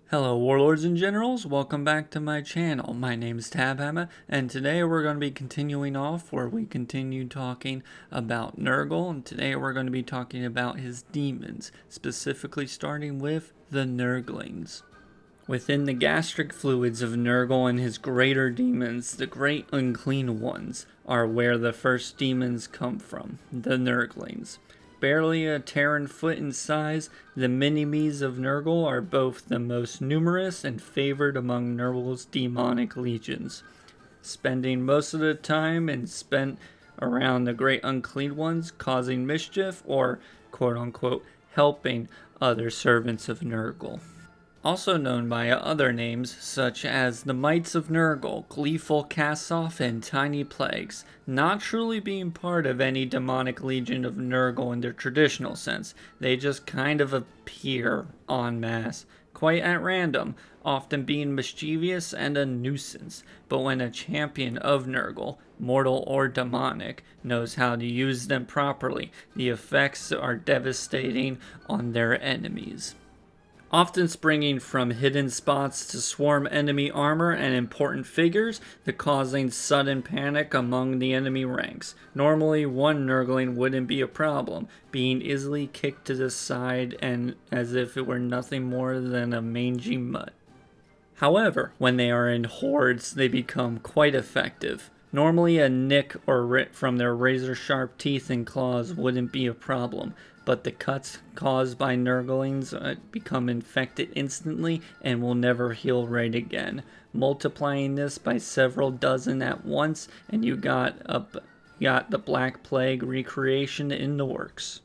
Hello Warlords and Generals, welcome back to my channel. My name is Tabhammer, and today we're going to be continuing off where we continue talking about Nurgle, and today we're going to be talking about his demons, specifically starting with the Nurglings. Within the gastric fluids of Nurgle and his greater demons, the Great Unclean Ones are where the first demons come from, the Nurglings. Barely a Terran foot in size, the minimes of Nurgle are both the most numerous and favored among Nurgle's demonic legions, spending most of the time and spent around the Great Unclean Ones, causing mischief or, quote-unquote, helping other servants of Nurgle. Also known by other names such as the Mites of Nurgle, Gleeful Castoff, and Tiny Plagues, not truly being part of any demonic legion of Nurgle in their traditional sense. They just kind of appear en masse, quite at random, often being mischievous and a nuisance. But when a champion of Nurgle, mortal or demonic, knows how to use them properly, the effects are devastating on their enemies. Often springing from hidden spots to swarm enemy armor and important figures, causing sudden panic among the enemy ranks. Normally, one Nurgling wouldn't be a problem, being easily kicked to the side and as if it were nothing more than a mangy mutt. However, when they are in hordes, they become quite effective. Normally, a nick or rip from their razor-sharp teeth and claws wouldn't be a problem, but the cuts caused by Nurglings become infected instantly and will never heal right again. Multiplying this by several dozen at once, and you got the Black Plague recreation in the works.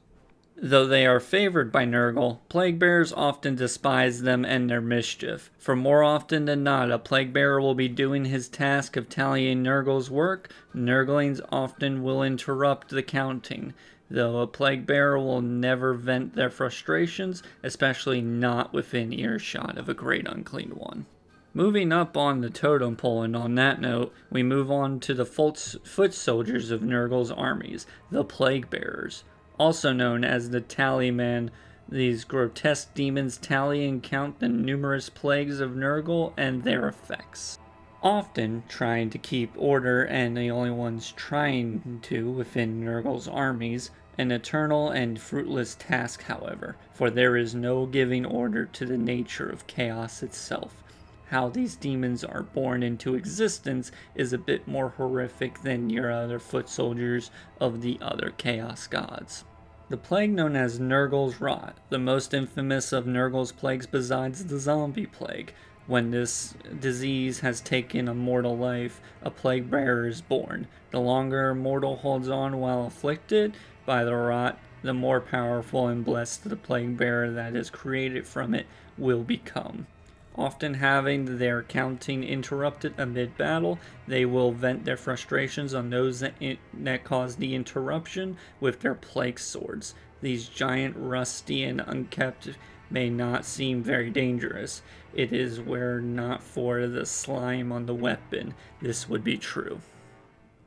Though they are favored by Nurgle, Plague Bearers often despise them and their mischief. For more often than not, a Plague Bearer will be doing his task of tallying Nurgle's work. Nurglings often will interrupt the counting, though a Plague Bearer will never vent their frustrations, especially not within earshot of a Great Unclean One. Moving up on the totem pole, and on that note, we move on to the foot soldiers of Nurgle's armies, the Plague Bearers. Also known as the Tallyman, these grotesque demons tally and count the numerous plagues of Nurgle and their effects. Often trying to keep order, and the only ones trying to within Nurgle's armies, an eternal and fruitless task, however, for there is no giving order to the nature of chaos itself. How these demons are born into existence is a bit more horrific than your other foot soldiers of the other chaos gods. The plague known as Nurgle's Rot, the most infamous of Nurgle's plagues besides the zombie plague. When this disease has taken a mortal life, a plague bearer is born. The longer a mortal holds on while afflicted by the rot, the more powerful and blessed the plague bearer that is created from it will become. Often having their counting interrupted amid battle, they will vent their frustrations on those that caused the interruption with their plague swords. These giant, rusty, and unkept may not seem very dangerous. It is were not for the slime on the weapon, this would be true.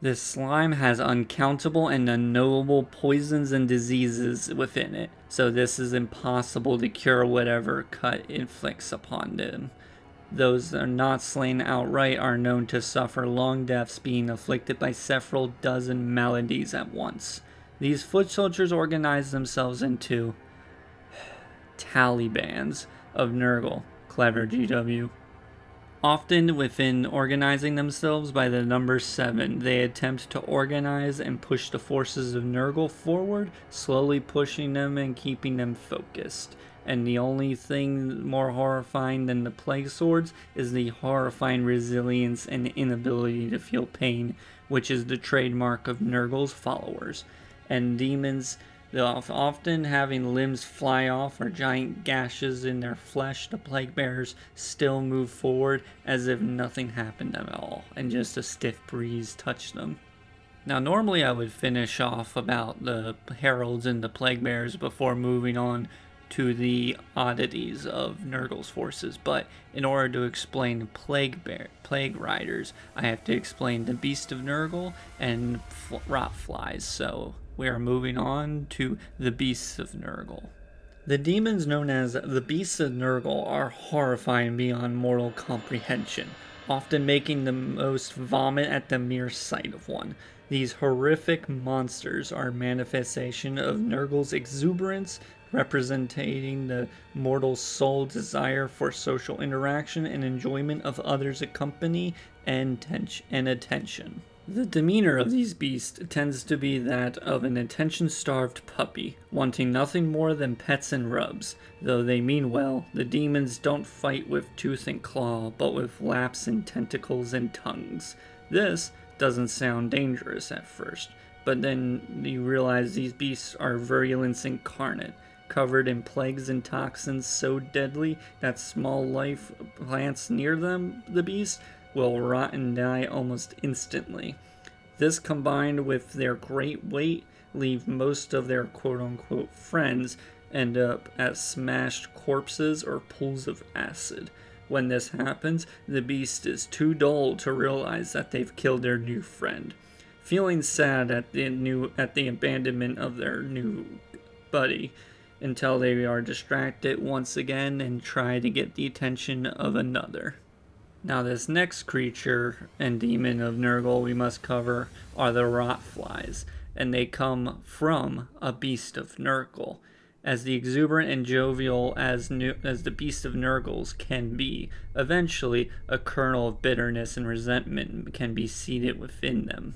This slime has uncountable and unknowable poisons and diseases within it, so this is impossible to cure whatever cut inflicts upon them. Those that are not slain outright are known to suffer long deaths, being afflicted by several dozen maladies at once. These foot soldiers organize themselves into Talibands of Nurgle. Clever GW. Often within organizing themselves by the number 7, they attempt to organize and push the forces of Nurgle forward, slowly pushing them and keeping them focused. And the only thing more horrifying than the plague swords is the horrifying resilience and inability to feel pain, which is the trademark of Nurgle's followers. And demons, often having limbs fly off or giant gashes in their flesh, the plague bearers still move forward as if nothing happened at all, and just a stiff breeze touched them. Now normally I would finish off about the heralds and the plague bearers before moving on to the oddities of Nurgle's forces, but in order to explain plague riders, I have to explain the beast of Nurgle and rot flies, so we are moving on to the beasts of Nurgle. The demons known as the Beasts of Nurgle are horrifying beyond mortal comprehension, often making the most vomit at the mere sight of one. These horrific monsters are a manifestation of Nurgle's exuberance, representing the mortal soul's desire for social interaction and enjoyment of others' company and attention. The demeanor of these beasts tends to be that of an attention-starved puppy, wanting nothing more than pets and rubs. Though they mean well, the demons don't fight with tooth and claw, but with laps and tentacles and tongues. This doesn't sound dangerous at first, but then you realize these beasts are virulence incarnate, covered in plagues and toxins so deadly that small life plants near them, the beast, will rot and die almost instantly. This, combined with their great weight, leave most of their quote-unquote friends end up as smashed corpses or pools of acid. When this happens, the beast is too dull to realize that they've killed their new friend. Feeling sad at the abandonment of their new buddy, until they are distracted once again and try to get the attention of another. Now, this next creature and demon of Nurgle we must cover are the rotflies, and they come from a beast of Nurgle. As the exuberant and jovial as the beast of Nurgles can be, eventually a kernel of bitterness and resentment can be seated within them.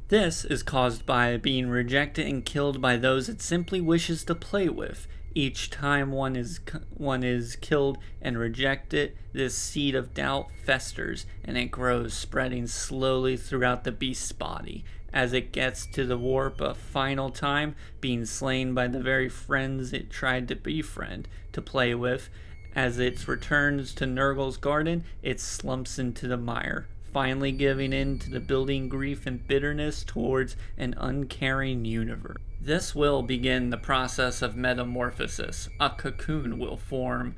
This is caused by being rejected and killed by those it simply wishes to play with. Each time one is killed and rejected, this seed of doubt festers and it grows, spreading slowly throughout the beast's body. As it gets to the warp a final time, being slain by the very friends it tried to befriend, to play with, as it returns to Nurgle's garden, it slumps into the mire, finally giving in to the building grief and bitterness towards an uncaring universe. This will begin the process of metamorphosis. A cocoon will form,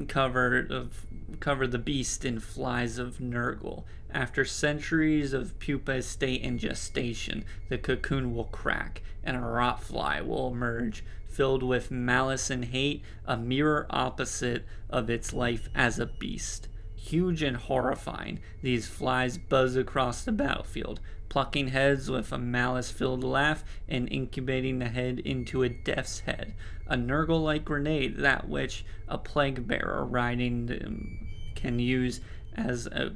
cover the beast in flies of Nurgle. After centuries of pupa state and gestation, the cocoon will crack, and a rotfly will emerge, filled with malice and hate, a mirror opposite of its life as a beast. Huge and horrifying, these flies buzz across the battlefield, plucking heads with a malice-filled laugh and incubating the head into a death's head, a Nurgle-like grenade, that which a plague bearer riding them can use as a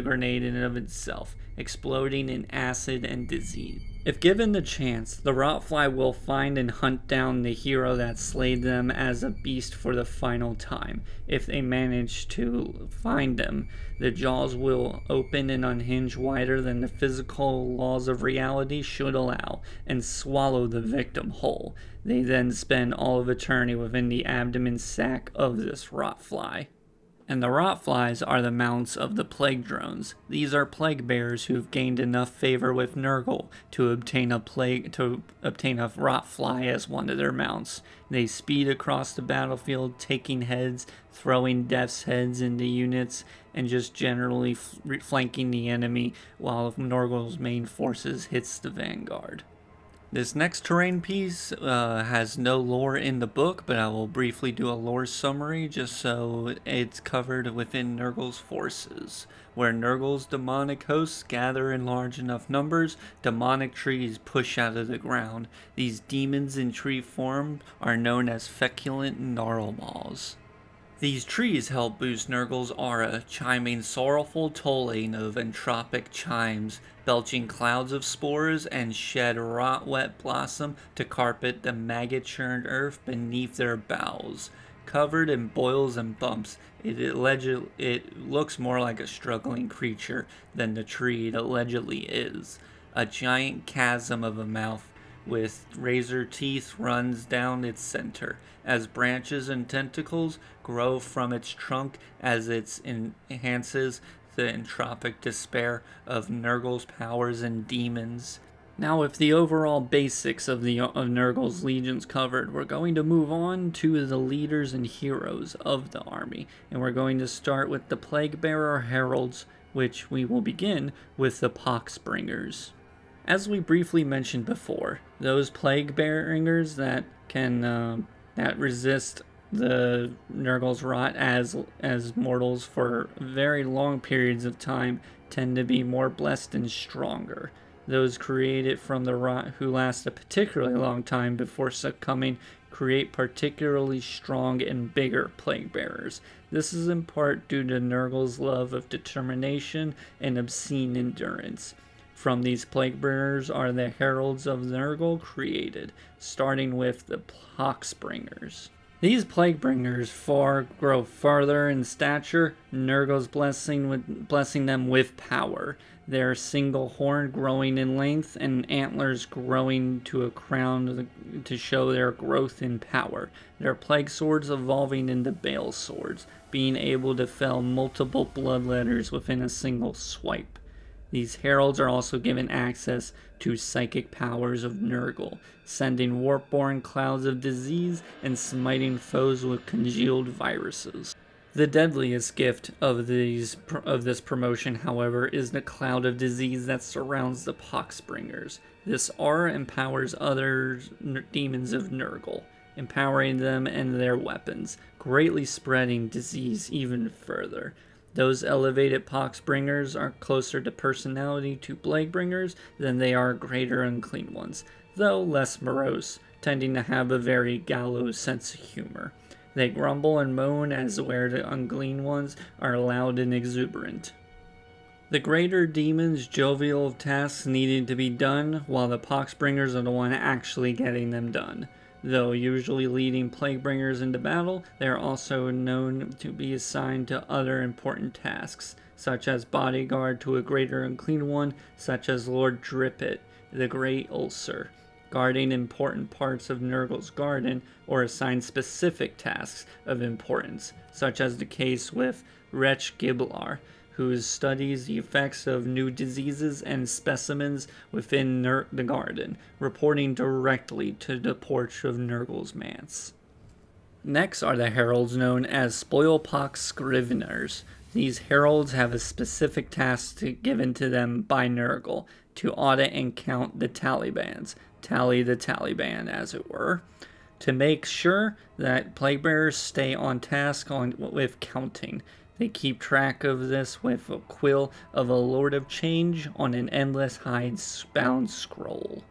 grenade in and of itself, exploding in acid and disease. If given the chance, the rotfly will find and hunt down the hero that slayed them as a beast for the final time. If they manage to find them, the jaws will open and unhinge wider than the physical laws of reality should allow, and swallow the victim whole. They then spend all of eternity within the abdomen sac of this rotfly. And the rotflies are the mounts of the plague drones. These are plague bearers who have gained enough favor with Nurgle to obtain a rotfly as one of their mounts. They speed across the battlefield, taking heads, throwing death's heads into units, and just generally flanking the enemy while Nurgle's main forces hits the vanguard. This next terrain piece has no lore in the book, but I will briefly do a lore summary just so it's covered within Nurgle's forces. Where Nurgle's demonic hosts gather in large enough numbers, demonic trees push out of the ground. These demons in tree form are known as feculent gnarlmaws. These trees help boost Nurgle's aura, chiming sorrowful tolling of entropic chimes, belching clouds of spores, and shed rot-wet blossom to carpet the maggot-churned earth beneath their boughs. Covered in boils and bumps, it looks more like a struggling creature than the tree it allegedly is. A giant chasm of a mouth with razor teeth runs down its center, as branches and tentacles grow from its trunk as it enhances the entropic despair of Nurgle's powers and demons. Now, with the overall basics of Nurgle's legions covered, we're going to move on to the leaders and heroes of the army, and we're going to start with the Plague Bearer Heralds, which we will begin with the Poxbringers. As we briefly mentioned before, those plague bringers that can that resist the Nurgles rot as mortals for very long periods of time tend to be more blessed and stronger. Those created from the rot who last a particularly long time before succumbing create particularly strong and bigger plague bearers. This is in part due to Nurgle's love of determination and obscene endurance. From these plague bearers are the heralds of Nurgle created, starting with the poxbringers. These plague bringers grow farther in stature, Nurgle's blessing them with power. Their single horn growing in length and antlers growing to a crown to show their growth in power. Their plague swords evolving into bale swords, being able to fell multiple bloodletters within a single swipe. These heralds are also given access to psychic powers of Nurgle, sending warp-born clouds of disease and smiting foes with congealed viruses. The deadliest gift of this promotion, however, is the cloud of disease that surrounds the poxbringers. This aura empowers other demons of Nurgle, empowering them and their weapons, greatly spreading disease even further. Those elevated poxbringers are closer to personality to plaguebringers than they are greater unclean ones, though less morose, tending to have a very gallows sense of humor. They grumble and moan as where the unclean ones are loud and exuberant. The greater demons jovial of tasks needing to be done, while the poxbringers are the one actually getting them done. Though usually leading plaguebringers into battle, they are also known to be assigned to other important tasks, such as bodyguard to a greater unclean one, such as Lord Drippet, the Great Ulcer, guarding important parts of Nurgle's garden, or assigned specific tasks of importance, such as the case with Wretch Giblar, who studies the effects of new diseases and specimens within the garden, reporting directly to the porch of Nurgle's manse. Next are the heralds known as Spoilpox Scriveners. These heralds have a specific task given to them by Nurgle to audit and count the Talibands, tally the Taliban as it were, to make sure that plaguebearers stay on task with counting. They keep track of this with a quill of a Lord of Change on an endless hide-bound scroll.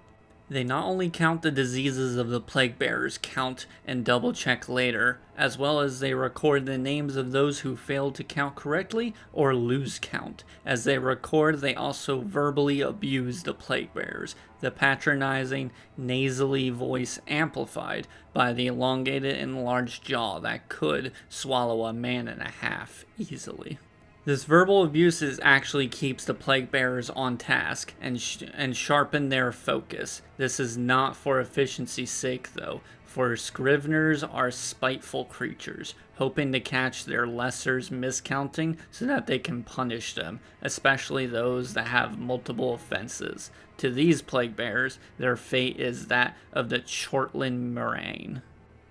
They not only count the diseases of the plague bearers, count and double-check later, as well as they record the names of those who failed to count correctly or lose count. As they record, they also verbally abuse the plague bearers, the patronizing, nasally voice amplified by the elongated and large jaw that could swallow a man and a half easily. This verbal abuse actually keeps the plague bearers on task and sharpen their focus. This is not for efficiency's sake though, for Scriveners are spiteful creatures, hoping to catch their lessers miscounting so that they can punish them, especially those that have multiple offenses. To these plague bearers, their fate is that of the Chortland Moraine.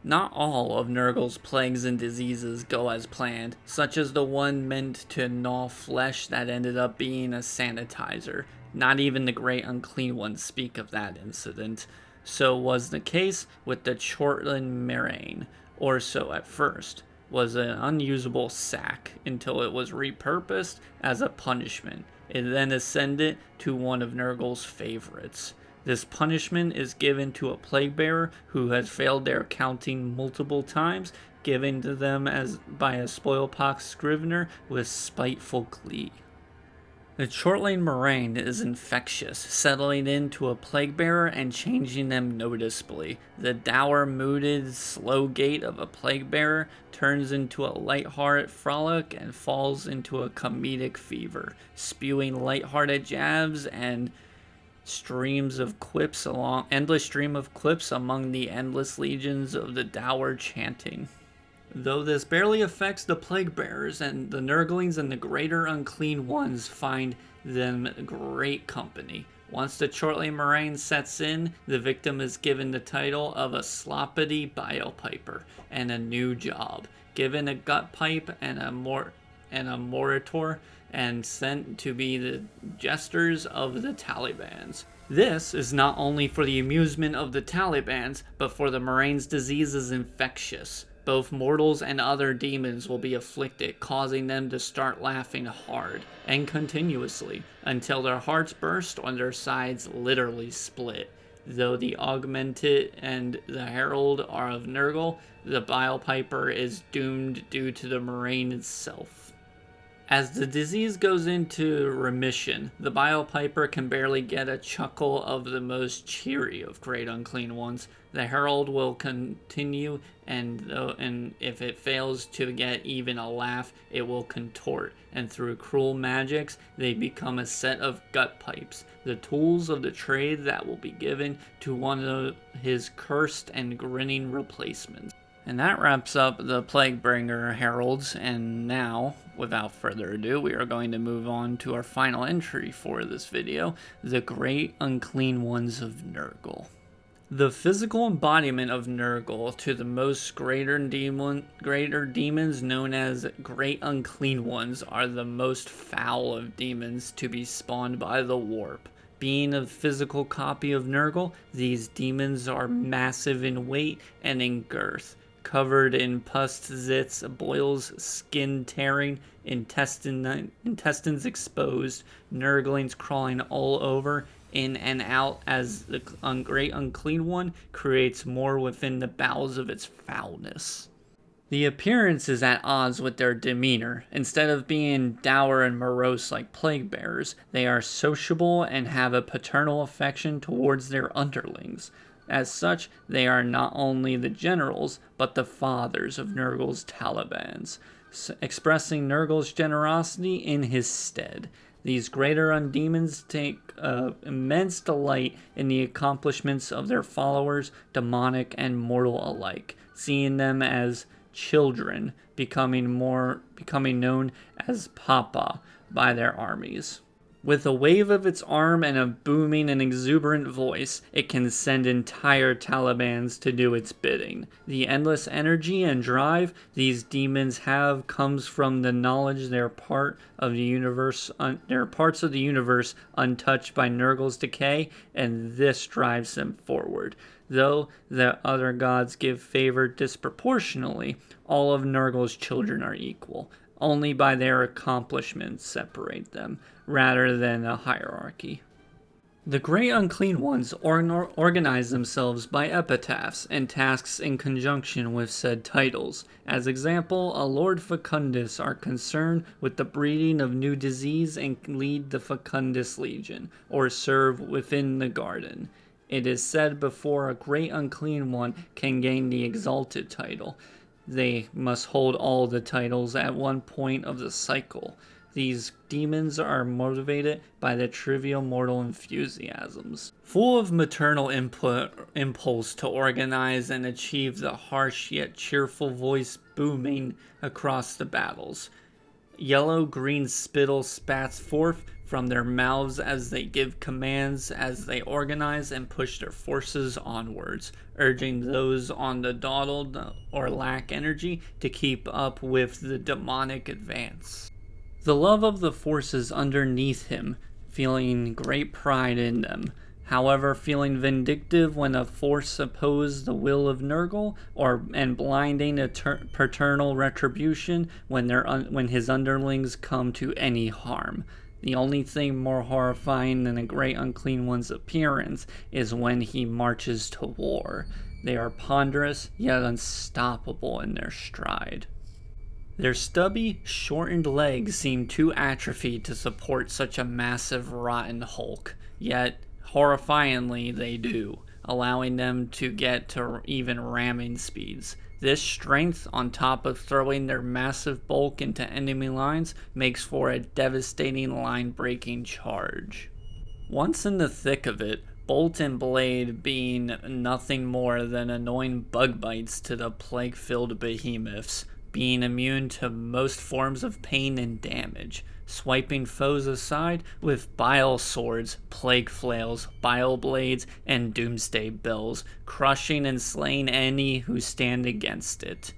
Not all of Nurgle's plagues and diseases go as planned, such as the one meant to gnaw flesh that ended up being a sanitizer. Not even the great unclean ones speak of that incident. So was the case with the Chortland Moraine, or so at first, was an unusable sack until it was repurposed as a punishment. It then ascended to one of Nurgle's favorites. This punishment is given to a plague bearer who has failed their counting multiple times, given to them by a Spoilpox Scrivener with spiteful glee. The Chortland Moraine is infectious, settling into a plague bearer and changing them noticeably. The dour-mooded, slow gait of a plague bearer turns into a light-hearted frolic and falls into a comedic fever, spewing light-hearted jabs and endless stream of quips among the endless legions of the dour chanting. Though this barely affects the plague bearers, and the Nurglings and the greater unclean ones find them great company. Once the Chortland Moraine sets in, the victim is given the title of a sloppity biopiper and a new job, given a gut pipe and a morator, and sent to be the jesters of the Talibans. This is not only for the amusement of the Talibans, but for the Moiraine's disease is infectious. Both mortals and other demons will be afflicted, causing them to start laughing hard and continuously until their hearts burst or their sides literally split. Though the Augmented and the Herald are of Nurgle, the Bile Piper is doomed due to the Moiraine itself. As the disease goes into remission, the Bile Piper can barely get a chuckle of the most cheery of Great Unclean Ones. The Herald will continue, and if it fails to get even a laugh, it will contort, and through cruel magics, they become a set of gut pipes, the tools of the trade that will be given to one of his cursed and grinning replacements. And that wraps up the Plaguebringer Heralds, and now, without further ado, we are going to move on to our final entry for this video, the Great Unclean Ones of Nurgle. The physical embodiment of Nurgle to the most greater demons known as Great Unclean Ones are the most foul of demons to be spawned by the warp. Being a physical copy of Nurgle, these demons are massive in weight and in girth, covered in pus, zits, boils, skin tearing, intestines exposed, nurglings crawling all over, in and out, as the Great Unclean One creates more within the bowels of its foulness. The appearance is at odds with their demeanor. Instead of being dour and morose like plague bearers, they are sociable and have a paternal affection towards their underlings. As such, they are not only the generals, but the fathers of Nurgle's Talibans, expressing Nurgle's generosity in his stead. These greater undemons take immense delight in the accomplishments of their followers, demonic and mortal alike, seeing them as children, becoming known as Papa by their armies. With a wave of its arm and a booming and exuberant voice, it can send entire Talibans to do its bidding. The endless energy and drive these demons have comes from the knowledge they're parts of the universe untouched by Nurgle's decay, and this drives them forward. Though the other gods give favor disproportionately, all of Nurgle's children are equal. Only by their accomplishments separate them, rather than a hierarchy. The Great Unclean Ones organize themselves by epitaphs and tasks in conjunction with said titles. As example, a Lord Facundus are concerned with the breeding of new disease and lead the Facundus Legion, or serve within the garden. It is said before a Great Unclean One can gain the exalted title, they must hold all the titles at one point of the cycle. These demons are motivated by the trivial mortal enthusiasms. Full of maternal impulse to organize and achieve, the harsh yet cheerful voice booming across the battles. Yellow-green spittle spats forth from their mouths as they give commands, as they organize and push their forces onwards, urging those on the dawdled or lack energy to keep up with the demonic advance. The love of the forces underneath him, feeling great pride in them, however feeling vindictive when a force opposed the will of Nurgle, and blinding paternal retribution when his underlings come to any harm. The only thing more horrifying than a Great Unclean One's appearance is when he marches to war. They are ponderous, yet unstoppable in their stride. Their stubby, shortened legs seem too atrophied to support such a massive, rotten hulk, yet horrifyingly they do, allowing them to get to even ramming speeds. This strength, on top of throwing their massive bulk into enemy lines, makes for a devastating line-breaking charge. Once in the thick of it, bolt and blade being nothing more than annoying bug bites to the plague-filled behemoths, being immune to most forms of pain and damage, swiping foes aside with bile swords, plague flails, bile blades, and doomsday bells, crushing and slaying any who stand against it.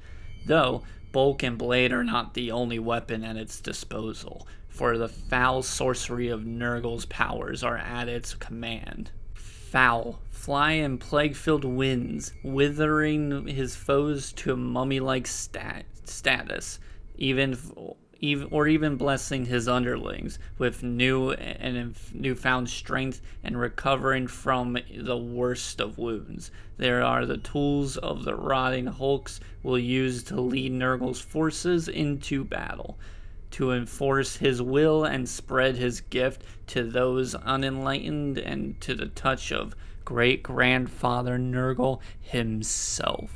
Though, bulk and blade are not the only weapon at its disposal, for the foul sorcery of Nurgle's powers are at its command. Foul, fly in plague-filled winds, withering his foes to a mummy-like status, even blessing his underlings with newfound strength and recovering from the worst of wounds. There are the tools of the rotting hulks will use to lead Nurgles' forces into battle, to enforce his will and spread his gift to those unenlightened, and to the touch of great-grandfather Nurgle himself.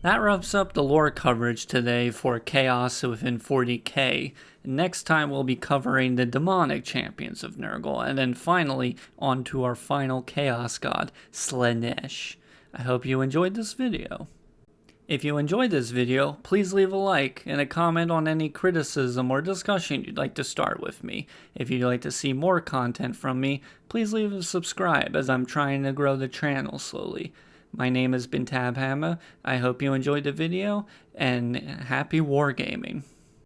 That wraps up the lore coverage today for Chaos within 40k. Next time we'll be covering the demonic champions of Nurgle, and then finally on to our final Chaos god, Slaanesh. I hope you enjoyed this video. If you enjoyed this video, please leave a like and a comment on any criticism or discussion you'd like to start with me. If you'd like to see more content from me, please leave a subscribe, as I'm trying to grow the channel slowly. My name has been Tabhammer. I hope you enjoyed the video, and happy wargaming.